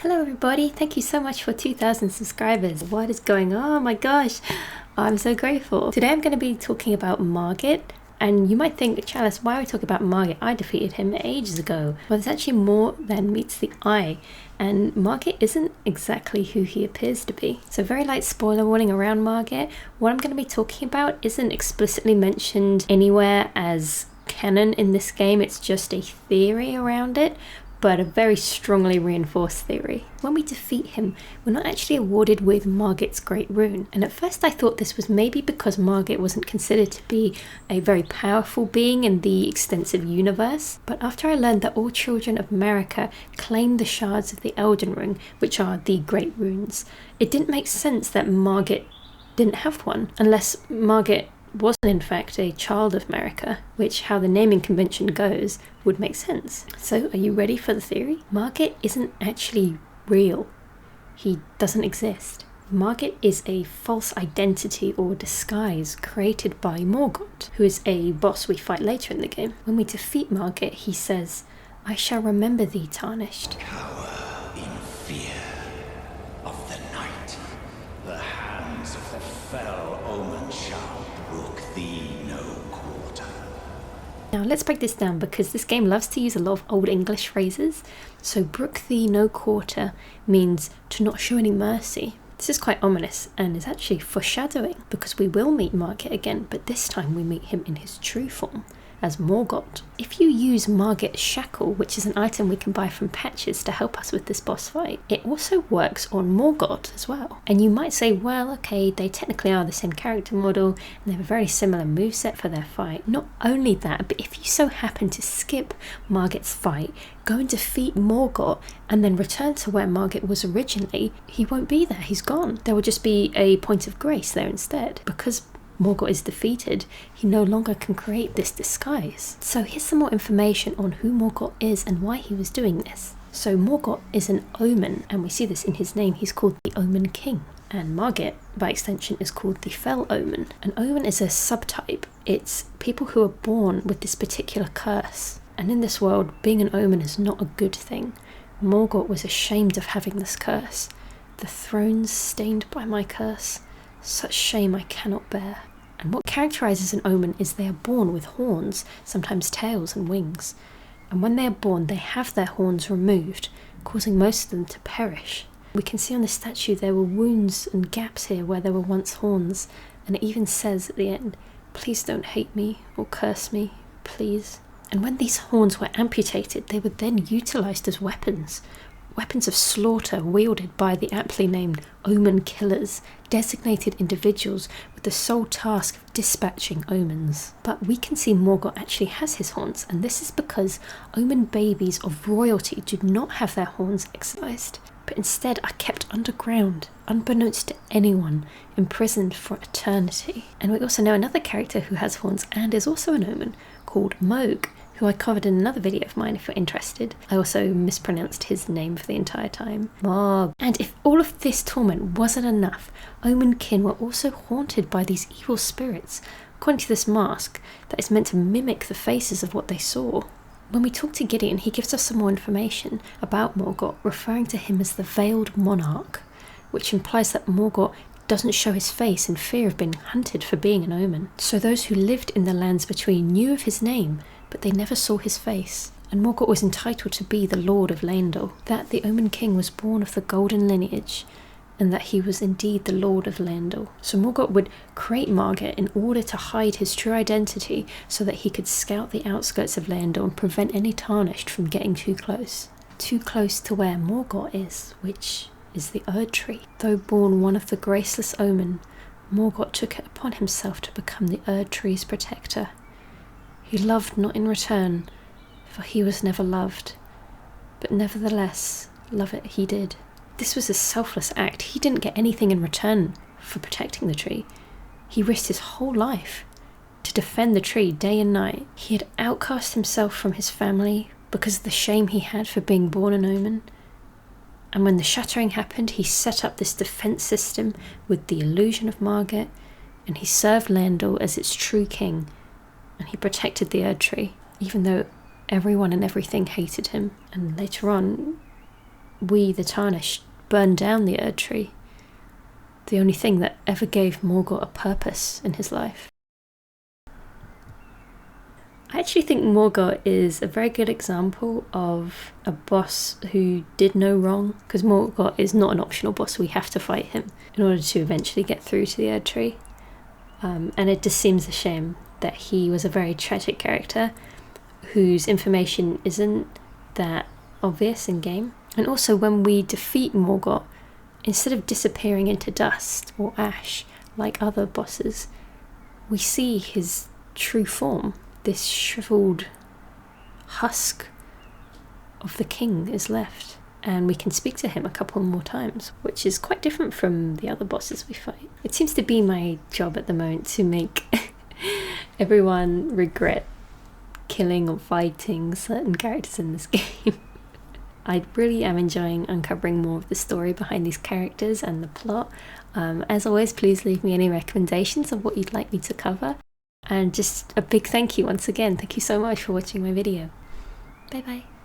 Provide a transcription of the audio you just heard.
Hello everybody, thank you so much for 2,000 subscribers. What is going on? Oh my gosh, I'm so grateful. Today I'm going to be talking about Margit. And you might think, Chalice, why are we talking about Margit? I defeated him ages ago. Well, there's actually more than meets the eye. And Margit isn't exactly who he appears to be. So very light spoiler warning around Margit. What I'm going to be talking about isn't explicitly mentioned anywhere as canon in this game. It's just a theory around it, but a very strongly reinforced theory. When we defeat him, we're not actually awarded with Margit's Great Rune. And at first I thought this was maybe because Margit wasn't considered to be a very powerful being in the extensive universe. But after I learned that all children of America claim the shards of the Elden Ring, which are the Great Runes, it didn't make sense that Margit didn't have one, unless Margit wasn't in fact a child of America, which, how the naming convention goes, would make sense. So are you ready for the theory? Margit isn't actually real. He doesn't exist. Margit is a false identity or disguise created by Morgot, who is a boss we fight later in the game. When we defeat Margit, he says, "I shall remember thee, tarnished." Cower in fear of the night. The hands of the fell omen shall brook thee no quarter. Now let's break this down, because this game loves to use a lot of old English phrases. So brook thee no quarter means to not show any mercy. This is quite ominous and is actually foreshadowing, because we will meet Margit again, but this time we meet him in his true form, as Morgot. If you use Margit's Shackle, which is an item we can buy from patches to help us with this boss fight, it also works on Morgot as well. And you might say, well, okay, they technically are the same character model and they have a very similar moveset for their fight. Not only that, but if you so happen to skip Margit's fight, go and defeat Morgot, and then return to where Margit was originally, he won't be there, he's gone. There will just be a point of grace there instead. Because Morgot is defeated, he no longer can create this disguise. So here's some more information on who Morgot is and why he was doing this. So Morgot is an omen, and we see this in his name. He's called the Omen King. And Margit, by extension, is called the Fell Omen. An omen is a subtype. It's people who are born with this particular curse. And in this world, being an omen is not a good thing. Morgot was ashamed of having this curse. The throne's stained by my curse. Such shame I cannot bear. And what characterises an omen is they are born with horns, sometimes tails and wings. And when they are born, they have their horns removed, causing most of them to perish. We can see on the statue there were wounds and gaps here where there were once horns, and it even says at the end, "Please don't hate me or curse me, please." And when these horns were amputated, they were then utilised as weapons. Weapons of slaughter wielded by the aptly named Omen Killers, designated individuals with the sole task of dispatching omens. But we can see Morgot actually has his horns, and this is because omen babies of royalty do not have their horns excised, but instead are kept underground, unbeknownst to anyone, imprisoned for eternity. And we also know another character who has horns and is also an omen, called Morgot, who I covered in another video of mine if you're interested. I also mispronounced his name for the entire time. Morg. And if all of this torment wasn't enough, Omenkin were also haunted by these evil spirits, according to this mask that is meant to mimic the faces of what they saw. When we talk to Gideon, he gives us some more information about Morgot, referring to him as the Veiled Monarch, which implies that Morgot doesn't show his face in fear of being hunted for being an omen. So those who lived in the lands between knew of his name, but they never saw his face. And Morgot was entitled to be the Lord of Leyndell, that the Omen King was born of the golden lineage, and that he was indeed the Lord of Leyndell. So Morgot would create Margit in order to hide his true identity, so that he could scout the outskirts of Leyndell and prevent any tarnished from getting too close. Too close to where Morgot is, which is the Erd Tree. Though born one of the graceless omen, Morgot took it upon himself to become the Erd Tree's protector. He loved not in return, for he was never loved, but nevertheless, love it he did. This was a selfless act. He didn't get anything in return for protecting the tree. He risked his whole life to defend the tree day and night. He had outcast himself from his family because of the shame he had for being born an omen. And when the shattering happened, he set up this defense system with the illusion of Margaret, and he served Leyndell as its true king, and he protected the Erd Tree, even though everyone and everything hated him. And later on, we, the Tarnished, burned down the Erd Tree, the only thing that ever gave Morgot a purpose in his life. I actually think Morgot is a very good example of a boss who did no wrong, because Morgot is not an optional boss. We have to fight him in order to eventually get through to the Erd Tree. And it just seems a shame that he was a very tragic character whose information isn't that obvious in game. And also, when we defeat Morgot, instead of disappearing into dust or ash like other bosses, we see his true form. This shriveled husk of the king is left, and we can speak to him a couple more times, which is quite different from the other bosses we fight. It seems to be my job at the moment to make everyone regret killing or fighting certain characters in this game. I really am enjoying uncovering more of the story behind these characters and the plot. As always, please leave me any recommendations of what you'd like me to cover. And just a big thank you once again. Thank you so much for watching my video. Bye bye.